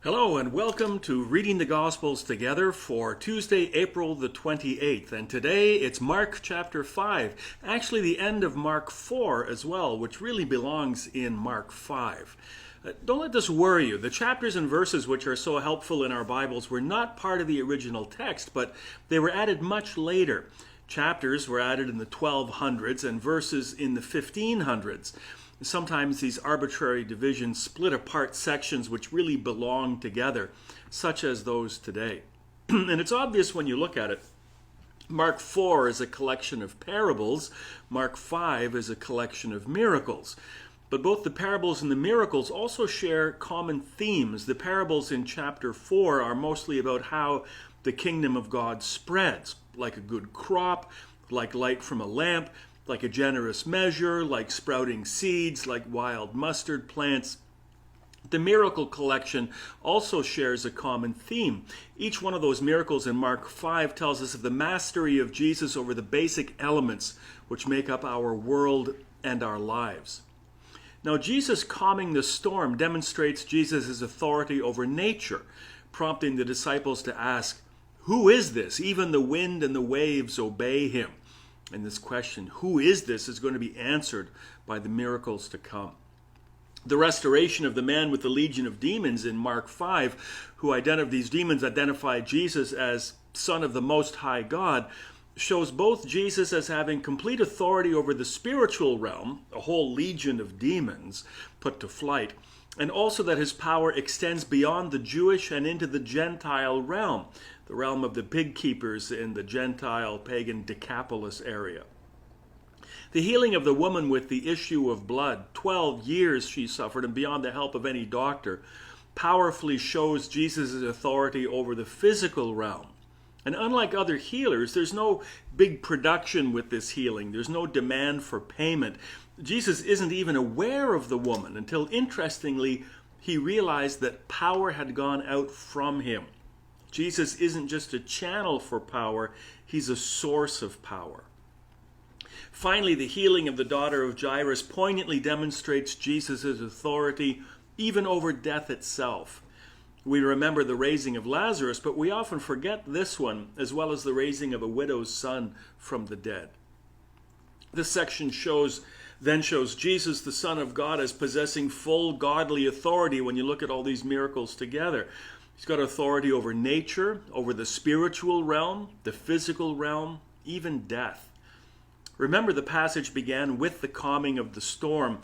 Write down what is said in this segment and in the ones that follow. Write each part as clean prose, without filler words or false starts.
Hello and welcome to Reading the Gospels Together for Tuesday, April the 28th. And today it's Mark chapter 5, actually the end of Mark 4 as well, which really belongs in Mark 5. Don't let this worry you. The chapters and verses which are so helpful in our Bibles were not part of the original text, but they were added much later. Chapters were added in the 1200s and verses in the 1500s. Sometimes these arbitrary divisions split apart sections which really belong together, such as those today. And it's obvious when you look at it. Mark 4 is a collection of parables. Mark 5 is a collection of miracles. But both the parables and the miracles also share common themes. The parables in chapter 4 are mostly about how the kingdom of God spreads, like a good crop, like light from a lamp, like a generous measure, like sprouting seeds, like wild mustard plants. The miracle collection also shares a common theme. Each one of those miracles in Mark 5 tells us of the mastery of Jesus over the basic elements which make up our world and our lives. Now, Jesus calming the storm demonstrates Jesus' authority over nature, prompting the disciples to ask, "Who is this? Even the wind and the waves obey him." And this question, who is this, is going to be answered by the miracles to come. The restoration of the man with the legion of demons in Mark 5, these demons identify Jesus as Son of the Most High God, shows both Jesus as having complete authority over the spiritual realm, a whole legion of demons put to flight, and also that his power extends beyond the Jewish and into the Gentile realm, the realm of the pig keepers in the Gentile pagan Decapolis area. The healing of the woman with the issue of blood, 12 years she suffered and beyond the help of any doctor, powerfully shows Jesus' authority over the physical realm. And unlike other healers, there's no big production with this healing. There's no demand for payment. Jesus isn't even aware of the woman until, interestingly, he realized that power had gone out from him. Jesus isn't just a channel for power, he's a source of power. Finally, the healing of the daughter of Jairus poignantly demonstrates Jesus' authority even over death itself. We remember the raising of Lazarus, but we often forget this one, as well as the raising of a widow's son from the dead. This section then shows Jesus, the Son of God, as possessing full godly authority when you look at all these miracles together. He's got authority over nature, over the spiritual realm, the physical realm, even death. Remember, the passage began with the calming of the storm,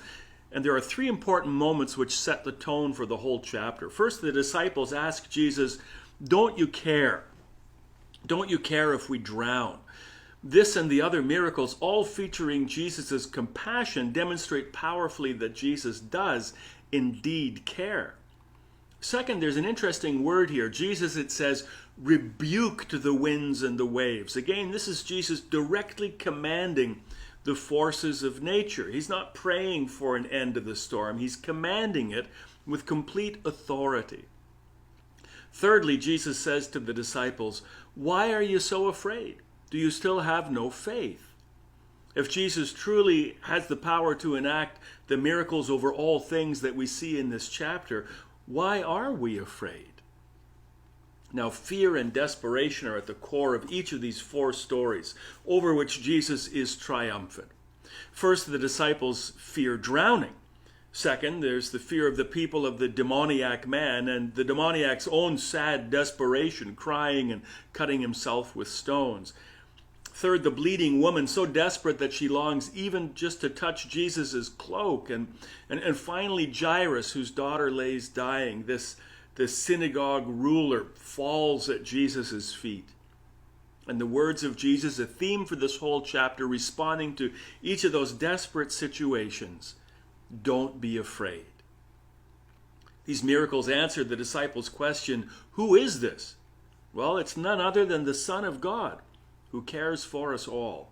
and there are three important moments which set the tone for the whole chapter. First, the disciples ask Jesus, "Don't you care? Don't you care if we drown?" This and the other miracles, all featuring Jesus' compassion, demonstrate powerfully that Jesus does indeed care. Second, there's an interesting word here. Jesus, it says, rebuked the winds and the waves. Again, this is Jesus directly commanding the forces of nature. He's not praying for an end to the storm. He's commanding it with complete authority. Thirdly, Jesus says to the disciples, "Why are you so afraid? Do you still have no faith?" If Jesus truly has the power to enact the miracles over all things that we see in this chapter, why are we afraid? Now, fear and desperation are at the core of each of these four stories over which Jesus is triumphant. First, the disciples fear drowning. Second, there's the fear of the people of the demoniac man and the demoniac's own sad desperation, crying and cutting himself with stones. Third, the bleeding woman, so desperate that she longs even just to touch Jesus' cloak. And finally, Jairus, whose daughter lays dying. This synagogue ruler falls at Jesus' feet. And the words of Jesus, a theme for this whole chapter, responding to each of those desperate situations. Don't be afraid. These miracles answered the disciples' question, who is this? Well, it's none other than the Son of God, who cares for us all.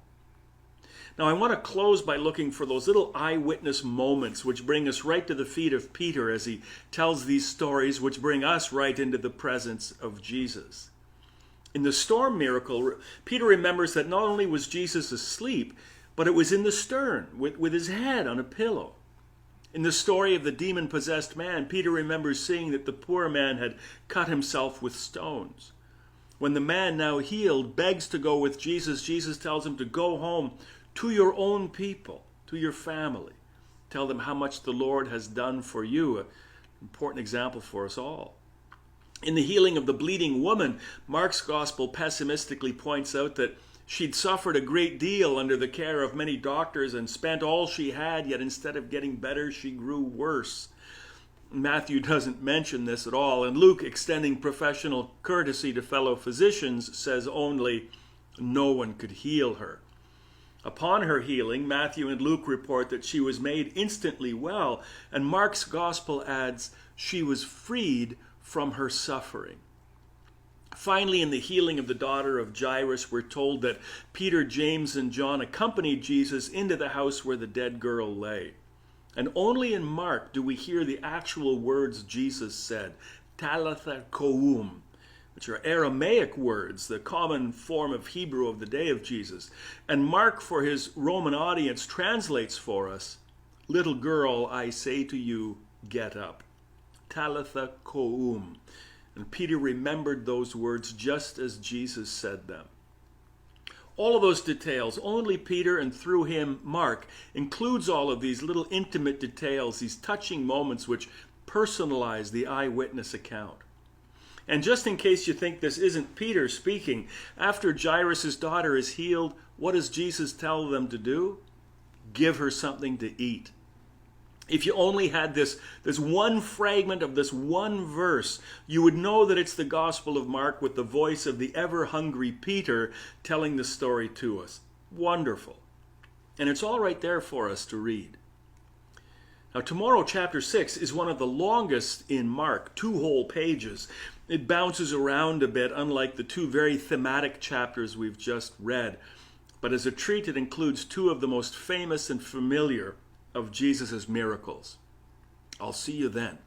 Now, I want to close by looking for those little eyewitness moments which bring us right to the feet of Peter as he tells these stories which bring us right into the presence of Jesus. In the storm miracle, Peter remembers that not only was Jesus asleep, but it was in the stern with his head on a pillow. In the story of the demon-possessed man, Peter remembers seeing that the poor man had cut himself with stones. When the man, now healed, begs to go with Jesus, Jesus tells him to go home to your own people, to your family. Tell them how much the Lord has done for you. An important example for us all. In the healing of the bleeding woman, Mark's gospel pessimistically points out that she'd suffered a great deal under the care of many doctors and spent all she had, yet instead of getting better, she grew worse. Matthew doesn't mention this at all, and Luke, extending professional courtesy to fellow physicians, says only, no one could heal her. Upon her healing, Matthew and Luke report that she was made instantly well, and Mark's gospel adds, she was freed from her suffering. Finally, in the healing of the daughter of Jairus, we're told that Peter, James, and John accompanied Jesus into the house where the dead girl lay. And only in Mark do we hear the actual words Jesus said, Talitha koum, which are Aramaic words, the common form of Hebrew of the day of Jesus. And Mark, for his Roman audience, translates for us, little girl, I say to you, get up. Talitha koum. And Peter remembered those words just as Jesus said them. All of those details, only Peter, and through him, Mark, includes all of these little intimate details, these touching moments which personalize the eyewitness account. And just in case you think this isn't Peter speaking, after Jairus' daughter is healed, what does Jesus tell them to do? Give her something to eat. If you only had this one fragment of this one verse, you would know that it's the Gospel of Mark with the voice of the ever-hungry Peter telling the story to us. Wonderful. And it's all right there for us to read. Now, tomorrow, chapter 6 is one of the longest in Mark, 2 whole pages. It bounces around a bit, unlike the 2 very thematic chapters we've just read. But as a treat, it includes 2 of the most famous and familiar of Jesus' miracles. I'll see you then.